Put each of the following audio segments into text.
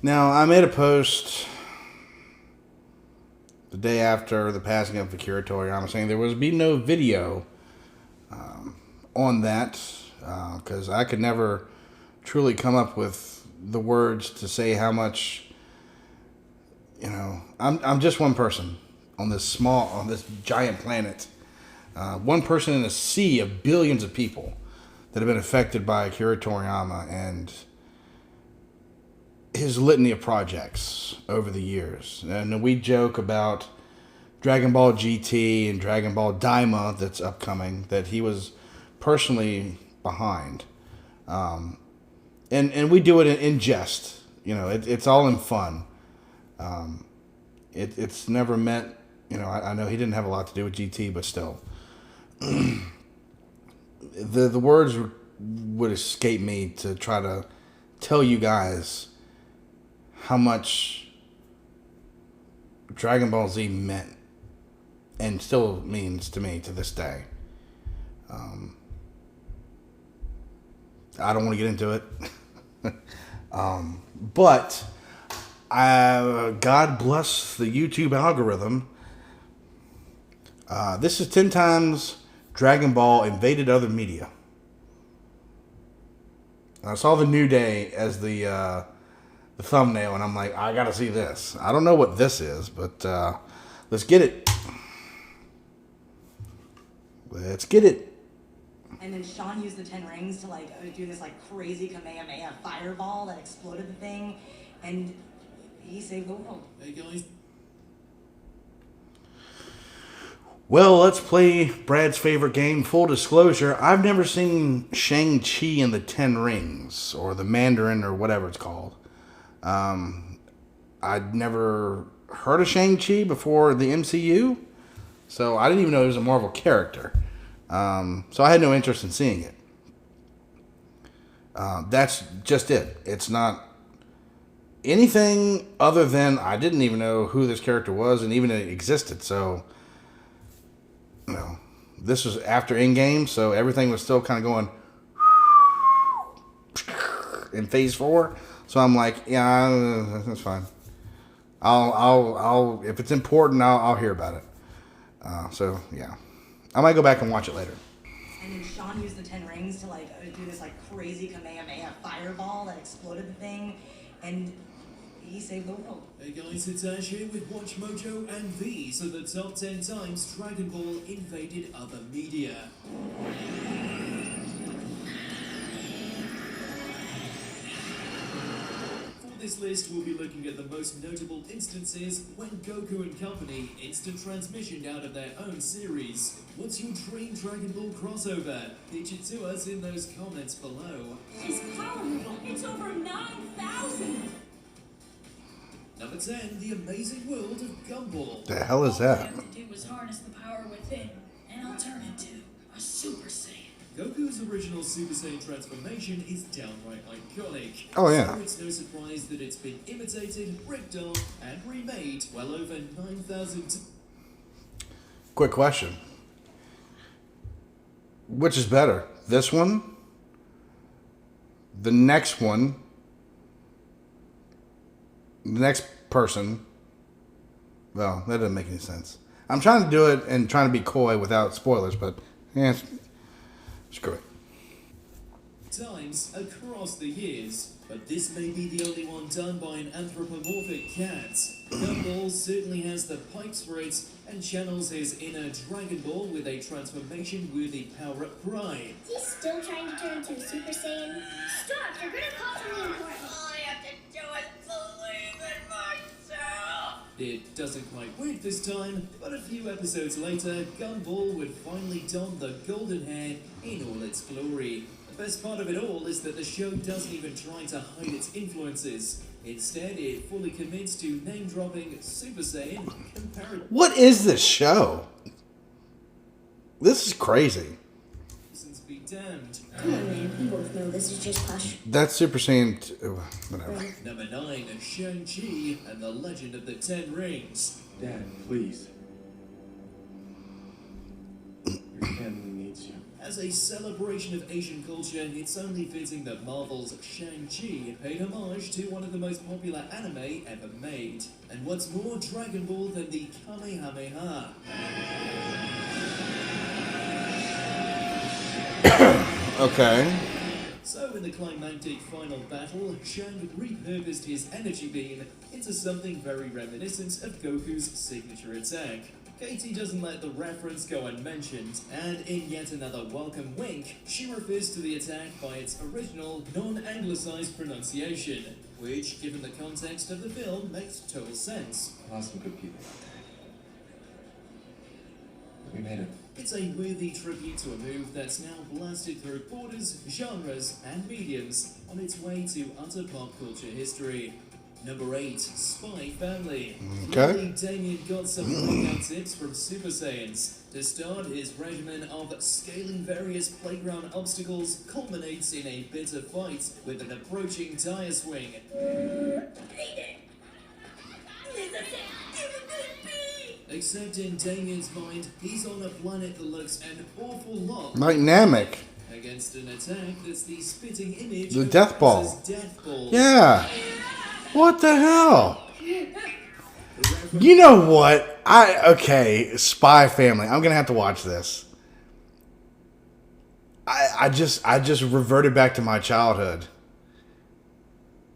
Now, I made a post the day after the passing of Akira Toriyama saying there was be no video on that because I could never truly come up with the words to say how much, I'm just one person on this giant planet. One person in a sea of billions of people that have been affected by Akira Toriyama and his litany of projects over the years. And we joke about Dragon Ball GT and Dragon Ball Daima that's upcoming that he was personally behind. And we do it in jest. It's all in fun. It's never meant, I know he didn't have a lot to do with GT, but still. The words would escape me to try to tell you guys how much Dragon Ball Z meant and still means to me to this day. I don't want to get into it. But God bless the YouTube algorithm. This is 10 times Dragon Ball invaded other media. I saw the New Day as the thumbnail, and I'm like, I gotta see this. I don't know what this is, but let's get it. Let's get it. And then Sean used the 10 rings to do this crazy Kamehameha fireball that exploded the thing, and he saved the world. Hey guys. Well, let's play Brad's favorite game, full disclosure. I've never seen Shang-Chi and the 10 Rings, or the Mandarin, or whatever it's called. I'd never heard of Shang-Chi before the MCU, so I didn't even know he was a Marvel character. So I had no interest in seeing it. That's just it. It's not anything other than I didn't even know who this character was and even it existed, so... this was after Endgame, so everything was still kind of going in Phase 4. So I'm like, yeah, that's fine. I'll if it's important, I'll hear about it. So yeah, I might go back and watch it later. And then Sean used the 10 rings to do this crazy Kamehameha fireball that exploded the thing, and he saved the world. Hey guys, it's Ash here with Watch Mojo, and these are the top 10 times Dragon Ball invaded other media. For this list, we'll be looking at the most notable instances when Goku and company instant transmissioned out of their own series. What's your dream Dragon Ball crossover? Pitch it to us in those comments below. His power level, it's over 9,000! Number 10, The Amazing World of Gumball. The hell is All I that? have to do is harness the power within, and I'll turn into a Super Saiyan. Goku's original Super Saiyan transformation is downright iconic. Oh, yeah. So it's no surprise that it's been imitated, ripped on, and remade well over 9,000 Quick question. Which is better? This one? The next one? The next person? Well, that doesn't make any sense. I'm trying to do it and trying to be coy without spoilers, but yeah, screw it. times across the years. But this may be the only one done by an anthropomorphic cat. Gumball certainly has the pipes for it and channels his inner Dragon Ball with a transformation-worthy power-up cry. Is he still trying to turn into a Super Saiyan? Stop! You're gonna cause something important. All I have to do is believe in myself. It doesn't quite work this time, but a few episodes later, Gumball would finally don the golden hair in all its glory. The best part of it all is that the show doesn't even try to hide its influences. Instead, it fully commits to name-dropping Super Saiyan comparisons What is this show? This is crazy. be damned. Come on, man. We both know this is just hush. That's Super Saiyan... whatever. Number 9, Shang-Chi and the Legend of the Ten Rings. Dad, please. Your family needs you. As As a celebration of Asian culture, it's only fitting that Marvel's Shang-Chi paid homage to one of the most popular anime ever made. And what's more Dragon Ball than the Kamehameha? Okay. So in the climactic final battle, Shang repurposed his energy beam into something very reminiscent of Goku's signature attack. Katie doesn't let the reference go unmentioned, and in yet another welcome wink, she refers to the attack by its original, non-anglicized pronunciation, which, given the context of the film, makes total sense. A lot of some good people out there. We made it. It's a worthy tribute to a move that's now blasted through borders, genres, and mediums on its way to utter pop culture history. Number 8, Spy Family. Okay. Luckily, Damien got some workout tips from Super Saiyans. To start, his regimen of scaling various playground obstacles culminates in a bitter fight with an approaching tire swing. Except in Damien's mind, he's on a planet that looks an awful lot Like Namek. against an attack that's the spitting image The of Death Ball. Bowser's Death Ball. Yeah. What the hell? You know what? Okay, Spy Family. I'm gonna have to watch this. I just reverted back to my childhood.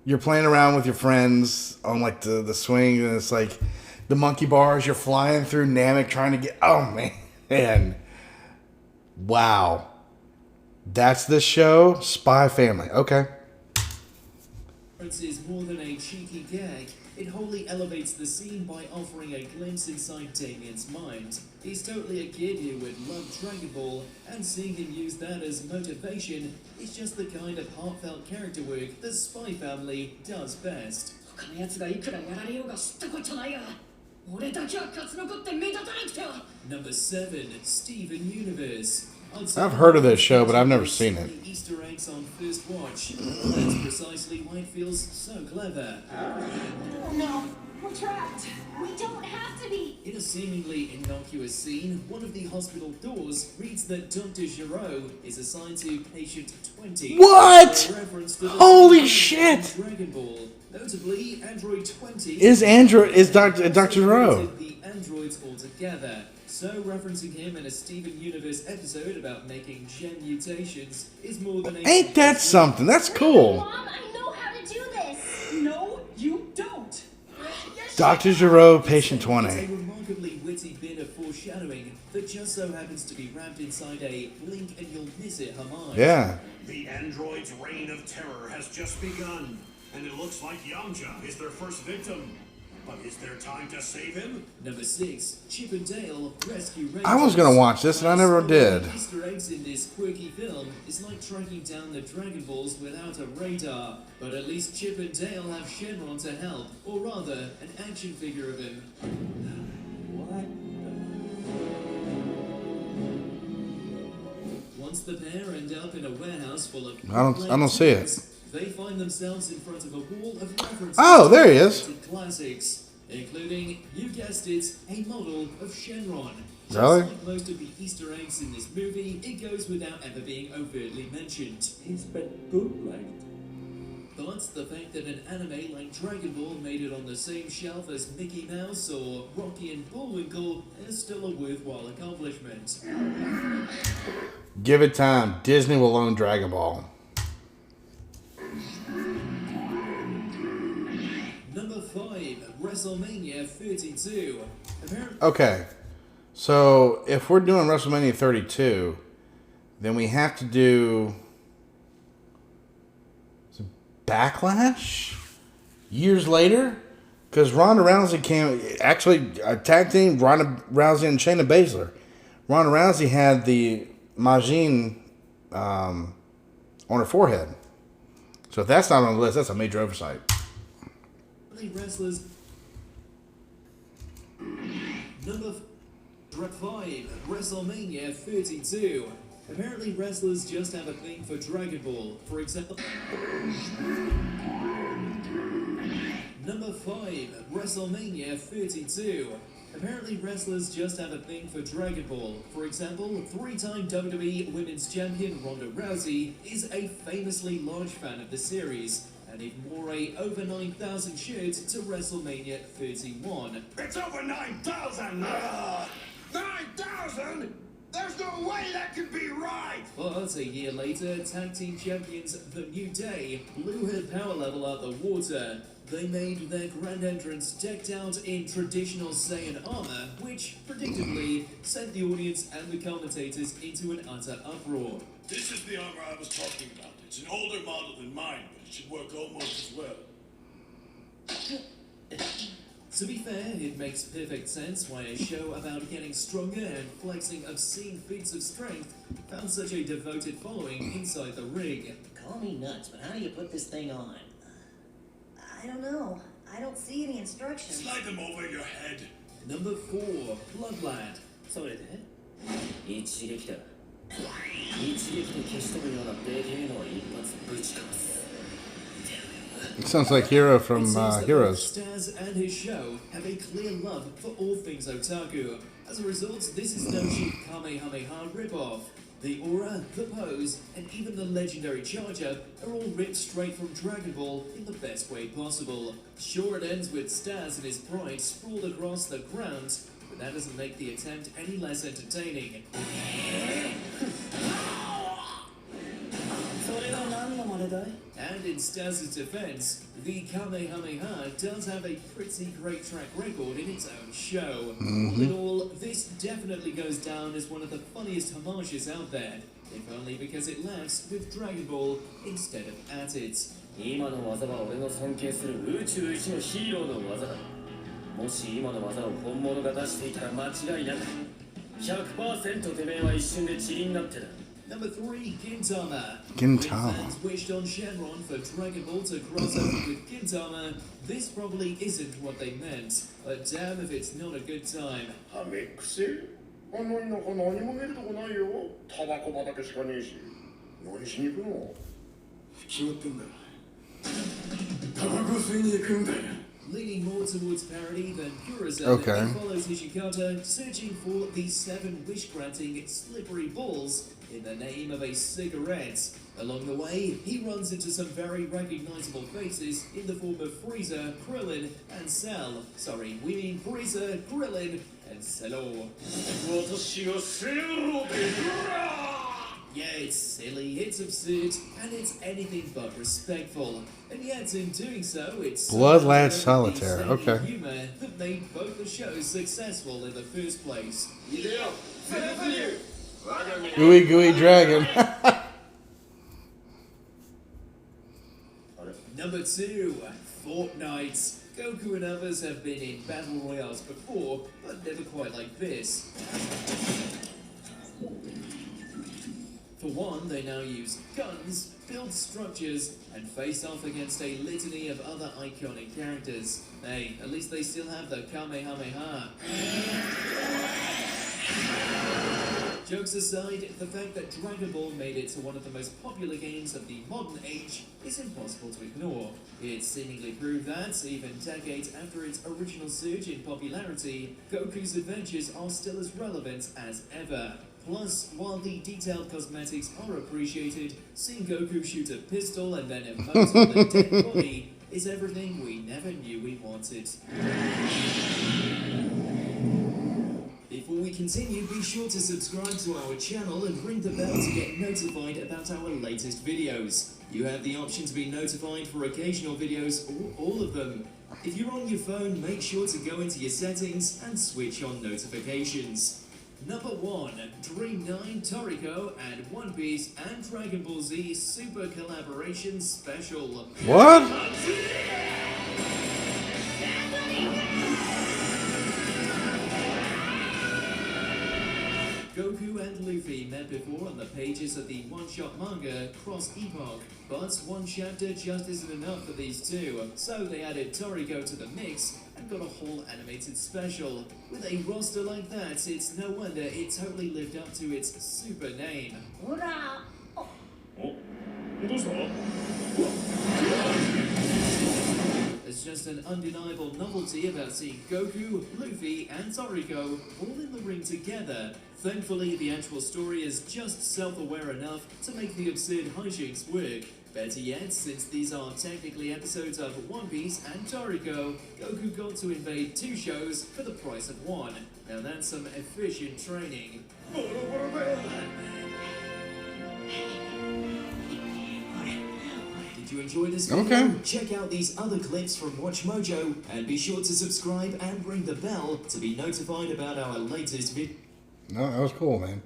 You're playing around with your friends on like the swing, and it's like the monkey bars. You're flying through Namek trying to get. Oh man, wow. That's the show, Spy Family. Okay. Is more than a cheeky gag. It wholly elevates the scene by offering a glimpse inside Damien's mind. He's totally a kid who would love Dragon Ball, and seeing him use that as motivation is just the kind of heartfelt character work the Spy Family does best. 他の奴がいくらやられようが知ったことないが俺だけは勝ち残って目立たなくては Number 7, Steven Universe. I've heard of this show, but I've never seen it. Easter eggs on first watch. That's precisely why it feels so clever. Oh no, we're trapped. We don't have to be. In a seemingly innocuous scene, one of the hospital doors reads that Dr. Giro is assigned to patient 20. What? A reference to the Holy scene shit! from Dragon Ball. Notably, Android 20 Is Dr. Giro? the androids altogether. So referencing him in a Steven Universe episode about making gen mutations is more than a... Ain't that something? That's cool. Mom, I know how to do this. No, you don't. Dr. Giro, Patient It's a 20. remarkably witty bit of foreshadowing that just so happens to be wrapped inside a blink and you'll miss it homage. Yeah. The android's reign of terror has just begun, and it looks like Yamcha is their first victim. But is there time to save him? Number 6, Chip and Dale Rescue Rangers. I was gonna watch this and I never did. Easter eggs in this quirky film is like tracking down the Dragon Balls without a radar. But at least Chip and Dale have Shenron to help, or rather, an action figure of him. Once the pair end up in a warehouse full of I don't see it. they find themselves in front of a wall of references Oh, there he is. to classics, including, you guessed it, a model of Shenron. Just Really? like most of the Easter eggs in this movie, it goes without ever being overtly mentioned. He's been bootlegged. But the fact that an anime like Dragon Ball made it on the same shelf as Mickey Mouse or Rocky and Bullwinkle is still a worthwhile accomplishment. Give it time. Disney will own Dragon Ball. Number 5, WrestleMania 32. Apparently, Okay. So if we're doing WrestleMania 32, then we have to do Backlash years later, because Ronda Rousey tag team Ronda Rousey and Shayna Baszler. Ronda Rousey had the Majin on her forehead. So if that's not on the list, that's a major oversight. wrestlers. Number 5, WrestleMania 32. Apparently wrestlers just have a thing for Dragon Ball. For example... Number 5, WrestleMania 32. Apparently, wrestlers just have a thing for Dragon Ball. For example, 3-time WWE Women's Champion Ronda Rousey is a famously large fan of the series, and even wore a over 9,000 shirt to WrestleMania 31. It's over 9,000! 9,000? There's no way that could be right! But a year later, tag team champions The New Day blew her power level out the water. They made their grand entrance decked out in traditional Saiyan armor, which, predictably, sent the audience and the commentators into an utter uproar. This is the armor I was talking about. It's an older model than mine, but it should work almost as well. To be fair, it makes perfect sense why a show about getting stronger and flexing obscene feats of strength found such a devoted following inside the ring. Call me nuts, but how do you put this thing on? I don't know. I don't see any instructions. Slide them over your head. Number 4, Bloodlad. それで一撃だ。一撃で消し飛ぶようなでけえのを一発ぶちかます。 It sounds like Hero It from seems that both Heroes. Staz and his show have a clear love for all things otaku. As a result, this is no cheap Kamehameha ripoff. The aura, the pose, and even the legendary charger are all ripped straight from Dragon Ball in the best way possible. Sure, it ends with Staz and his pride sprawled across the ground, but that doesn't make the attempt any less entertaining. それは何の真似だい? And in Staz's defense, the Kamehameha does have a pretty great track record in its own show. All in all, this definitely goes down as one of the funniest homages out there, if only because it laughs with Dragon Ball instead of at it. 今の技は俺の尊敬する宇宙一のヒーローの技だ。もし今の技を本物が出していたら間違いなく 100% てめえは一瞬で塵になってた。 Number 3, Gintama. Gintama. When fans wished on Shenron for Dragon Ball to cross over with Gintama, this probably isn't what they meant. But damn if it's not a good time. はめくせあの田舎何も見るとこないよ。タバコ畑しかねえし。何しに行くの？決まってんだ。タバコ吸いに行くんだよ。 Leaning more towards parody than purism, Okay. it follows Hijikata searching for the 7 wish-granting slippery balls in the name of a cigarette. Along the way, he runs into some very recognizable faces in the form of Frieza, Krillin, and Cell. Sorry, we mean Frieza, Krillin, and Cellor. Yeah, it's silly, it's absurd, and it's anything but respectful. And yet, in doing so, it's Bloodlad so Solitaire, the okay. humor that made both the shows successful in the first place. Gooey Gooey Dragon. Number 2, Fortnite. Goku and others have been in battle royales before, but never quite like this. For one, they now use guns, build structures, and face off against a litany of other iconic characters. Hey, at least they still have the Kamehameha. Jokes aside, the fact that Dragon Ball made it to one of the most popular games of the modern age is impossible to ignore. It seemingly proved that, even decades after its original surge in popularity, Goku's adventures are still as relevant as ever. Plus, while the detailed cosmetics are appreciated, seeing Goku shoot a pistol and then emote on the dead body is everything we never knew we wanted. Before we continue, be sure to subscribe to our channel and ring the bell to get notified about our latest videos. You have the option to be notified for occasional videos or all of them. If you're on your phone, make sure to go into your settings and switch on notifications. Number 1, Dream 9 Toriko and One Piece and Dragon Ball Z Super Collaboration Special. What? Goku and Luffy met before on the pages of the one-shot manga Cross Epoch, but one chapter just isn't enough for these two, so they added Toriko to the mix and got a whole animated special. With a roster like that, it's no wonder it totally lived up to its super name. As just just an undeniable novelty about seeing Goku, Luffy, and Toriko all in the ring together. Thankfully, the actual story is just self-aware enough to make the absurd hijinks work. Better yet, since these are technically episodes of One Piece and Toriko, Goku got to invade 2 shows for the price of 1. Now that's some efficient training. Did you enjoy this video? Okay. Check out these other clips from Watch Mojo and be sure to subscribe and ring the bell to be notified about our latest video. No, that was cool, man.